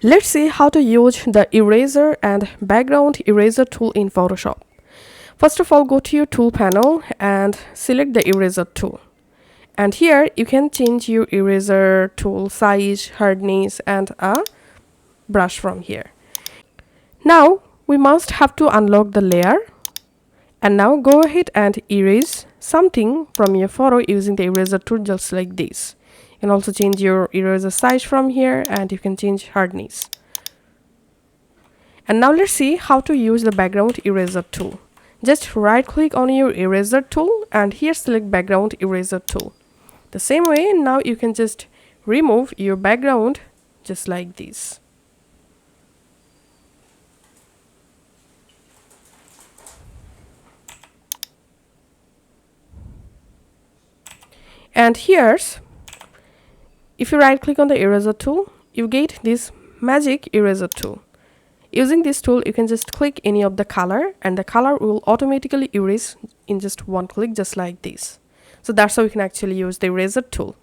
Let's see how to use the eraser and background eraser tool in Photoshop. First of all, go to your tool panel and select the eraser tool. And here you can change your eraser tool size, hardness and a brush from here. Now we must have to unlock the layer. And now go ahead and erase something from your photo using the eraser tool just like this. You can also change your eraser size from here and you can change hardness. And now let's see how to use the background eraser tool. Just right click on your eraser tool and here select background eraser tool. The same way, now you can just remove your background just like this. And here's, if you right click on the eraser tool, you get this magic eraser tool. Using this tool, you can just click any of the color and the color will automatically erase in just one click just like this. So that's how you can actually use the eraser tool.